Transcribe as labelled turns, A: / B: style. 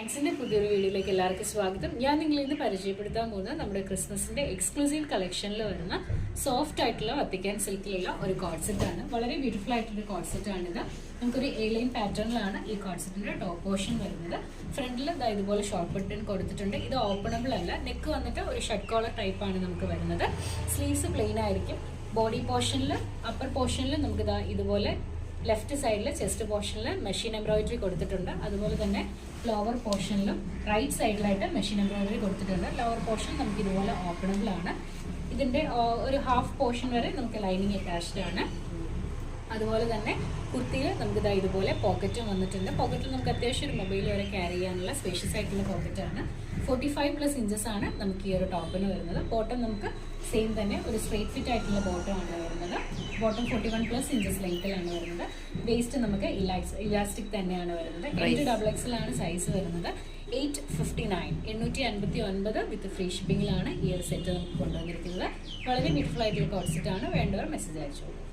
A: താങ്ക്സിന്റെ പുതിയൊരു വീഡിയോയിലേക്ക് എല്ലാവർക്കും സ്വാഗതം. ഞാൻ നിങ്ങളിൽ ഇന്ന് പരിചയപ്പെടുത്താൻ പോകുന്നത് നമ്മുടെ ക്രിസ്മസിന്റെ എക്സ്ക്ലൂസീവ് കളക്ഷനിൽ വരുന്ന സോഫ്റ്റ് ആയിട്ടുള്ള വത്തിക്കാൻ സിൽക്കിലുള്ള ഒരു കോഡ്സെറ്റ് ആണ്. വളരെ ബ്യൂട്ടിഫുൾ ആയിട്ടുള്ള കോഡ്സെറ്റ് ആണിത്. നമുക്കൊരു എ-ലൈൻ പാറ്റേണിലാണ് ഈ കോഡ്സെറ്റിന്റെ ടോപ്പ് പോർഷൻ വരുന്നത്. ഫ്രണ്ടിൽ ഇതുപോലെ ഷോർട്ട് ബട്ടൺ കൊടുത്തിട്ടുണ്ട്. ഇത് ഓപ്പണബിൾ അല്ല. നെക്ക് വന്നിട്ട് ഒരു ഷർട്ട് കോളർ ടൈപ്പ് ആണ് നമുക്ക് വരുന്നത്. സ്ലീവ്സ് പ്ലെയിൻ ആയിരിക്കും. ബോഡി പോർഷനിൽ അപ്പർ പോർഷനിൽ നമുക്ക് ഇതുപോലെ ലെഫ്റ്റ് സൈഡിൽ ചെസ്റ്റ് പോർഷനിൽ മെഷീൻ എംബ്രോയിഡറി കൊടുത്തിട്ടുണ്ട്. അതുപോലെ തന്നെ ലോവർ പോർഷനിലും റൈറ്റ് സൈഡിലായിട്ട് മെഷീൻ എംബ്രോയിഡറി കൊടുത്തിട്ടുണ്ട്. ലോവർ പോർഷൻ നമുക്ക് ഇതുപോലെ ഓപ്പണബിൾ ആണ്. ഇതിൻ്റെ ഒരു ഹാഫ് പോർഷൻ വരെ നമുക്ക് ലൈനിങ് അറ്റാച്ച്ഡ് ആണ്. അതുപോലെ തന്നെ കുർത്തിയിൽ നമുക്ക് ഇതുപോലെ പോക്കറ്റും വന്നിട്ടുണ്ട്. പോക്കറ്റിൽ നമുക്ക് അത്യാവശ്യം ഒരു മൊബൈൽ വരെ ക്യാരി ചെയ്യാനുള്ള സ്പേഷ്യസ് ആയിട്ടുള്ള പോക്കറ്റാണ്. 45+ ഇഞ്ചസ് ആണ് നമുക്ക് ഈ ഒരു ടോപ്പിന് വരുന്നത്. ബോട്ടം നമുക്ക് സെയിം തന്നെ ഒരു സ്ട്രേറ്റ് ഫിറ്റ് ആയിട്ടുള്ള ബോട്ടം ആണ് വരുന്നത്. ബോട്ടം 41+ ഇഞ്ചസ് ലെങ്ത്തിലാണ് വരുന്നത്. വേസ്റ്റ് നമുക്ക് ഇലാസ്റ്റിക് തന്നെയാണ് വരുന്നത്. 8XXL ആണ് സൈസ് വരുന്നത്. 859 859 വിത്ത് ഫ്രീ ഷിപ്പിംഗിലാണ് ഈ ഒരു സെറ്റ് നമുക്ക് കൊണ്ടുവന്നിരിക്കുന്നത്. വളരെ ബ്യൂട്ടിഫുൾ ആയിട്ടുള്ള കോഡ് സെറ്റ് ആണ്. വേണ്ടവർ മെസ്സേജ് അയച്ചോളൂ.